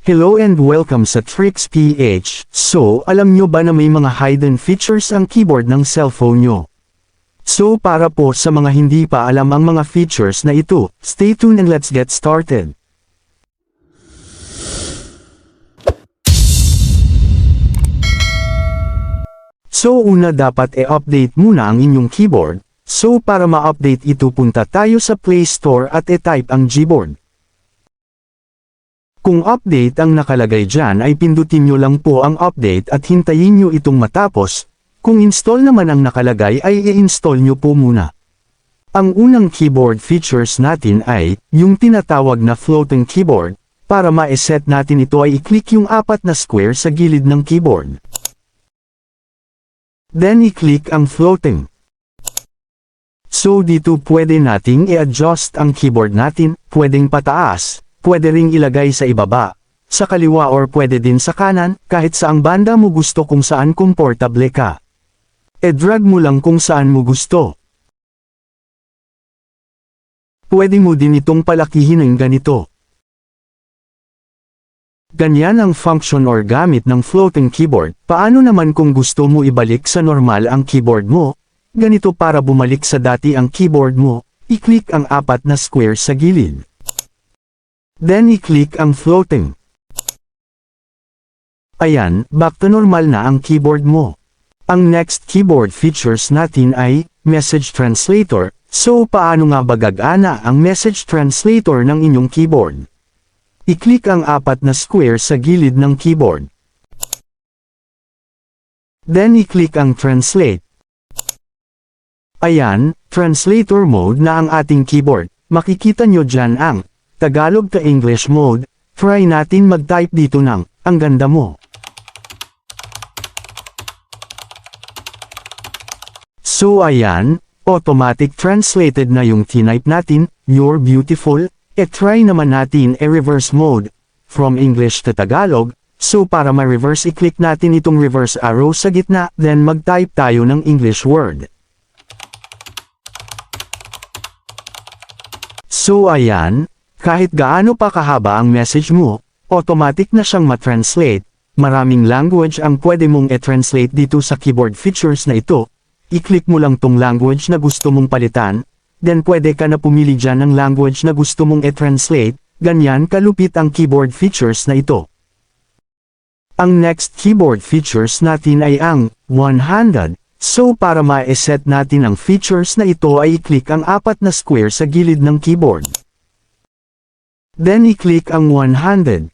Hello and welcome sa Tricks PH. So, alam nyo ba na may mga hidden features ang keyboard ng cellphone nyo? So, para po sa mga hindi pa alam ang mga features na ito, stay tuned and let's get started. So, una dapat i-update muna ang inyong keyboard. So, para ma-update ito punta tayo sa Play Store at i-type ang Gboard. Kung update ang nakalagay dyan ay pindutin nyo lang po ang update at hintayin nyo itong matapos. Kung install naman ang nakalagay ay i-install nyo po muna. Ang unang keyboard features natin ay yung tinatawag na floating keyboard. Para ma-set natin ito ay i-click yung apat na square sa gilid ng keyboard. Then i-click ang floating. So dito pwede nating i-adjust ang keyboard natin, pwedeng pataas. Pwede ring ilagay sa ibaba, sa kaliwa or pwede din sa kanan, kahit saang banda mo gusto kung saan komportable ka. E-drag mo lang kung saan mo gusto. Pwede mo din itong palakihin ng ganito. Ganyan ang function or gamit ng floating keyboard. Paano naman kung gusto mo ibalik sa normal ang keyboard mo? Ganito para bumalik sa dati ang keyboard mo, i-click ang apat na square sa gilid. Then i-click ang floating. Ayan, back to normal na ang keyboard mo. Ang next keyboard features natin ay message translator. So paano nga ba gagana ang message translator ng inyong keyboard? I-click ang apat na square sa gilid ng keyboard. Then i-click ang translate. Ayan, translator mode na ang ating keyboard. Makikita nyo dyan ang Tagalog to English mode. Try natin mag-type dito ng, ang ganda mo. So ayan, automatic translated na yung type natin, you're beautiful. E-try naman natin reverse mode, from English to Tagalog. So para ma-reverse i-click natin itong reverse arrow sa gitna, then mag-type tayo ng English word. So ayan, kahit gaano pa kahaba ang message mo, automatic na siyang matranslate. Maraming language ang pwede mong i-translate dito sa keyboard features na ito. I-click mo lang tong language na gusto mong palitan, then pwede ka na pumili dyan ng language na gusto mong i-translate. Ganyan kalupit ang keyboard features na ito. Ang next keyboard features natin ay ang one-handed. So para ma-set natin ang features na ito ay i-click ang apat na square sa gilid ng keyboard. Then i-click ang one-handed.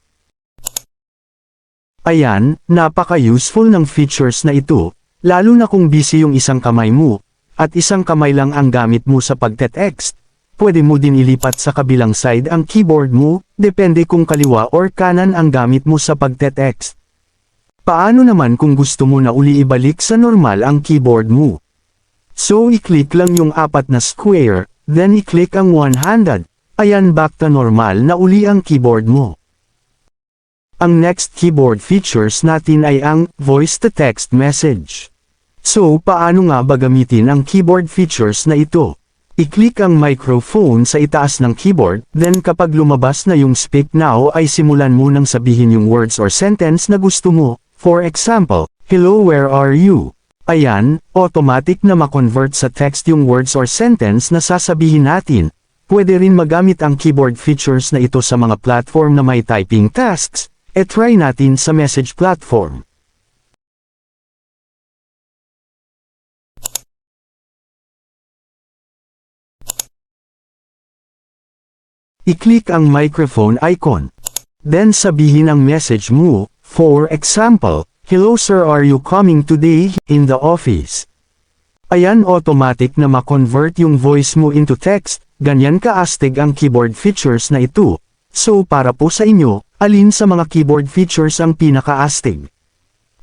Ayan, napaka-useful ng features na ito, lalo na kung busy yung isang kamay mo, at isang kamay lang ang gamit mo sa pagte-text. Pwede mo din ilipat sa kabilang side ang keyboard mo, depende kung kaliwa or kanan ang gamit mo sa pagte-text. Paano naman kung gusto mo na uli ibalik sa normal ang keyboard mo? So i-click lang yung apat na square, then i-click ang one-handed. Ayan, back to normal na uli ang keyboard mo. Ang next keyboard features natin ay ang voice-to-text message. So paano nga ba gamitin ang keyboard features na ito? I-click ang microphone sa itaas ng keyboard, then kapag lumabas na yung speak now ay simulan mo nang sabihin yung words or sentence na gusto mo. For example, hello, where are you? Ayan, automatic na ma-convert sa text yung words or sentence na sasabihin natin. Pwede rin magamit ang keyboard features na ito sa mga platform na may typing tasks. E-try natin sa message platform. I-click ang microphone icon. Then sabihin ang message mo, for example, hello sir, are you coming today in the office? Ayan, automatic na ma-convert yung voice mo into text. Ganyan kaastig ang keyboard features na ito. So para po sa inyo, alin sa mga keyboard features ang pinakaastig?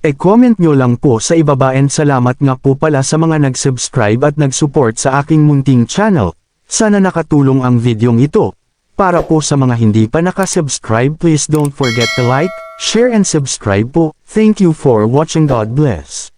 E-comment nyo lang po sa ibaba and salamat nga po pala sa mga nag-subscribe at nag-support sa aking munting channel. Sana nakatulong ang videong ito. Para po sa mga hindi pa nakasubscribe, please don't forget to like, share and subscribe po. Thank you for watching. God bless.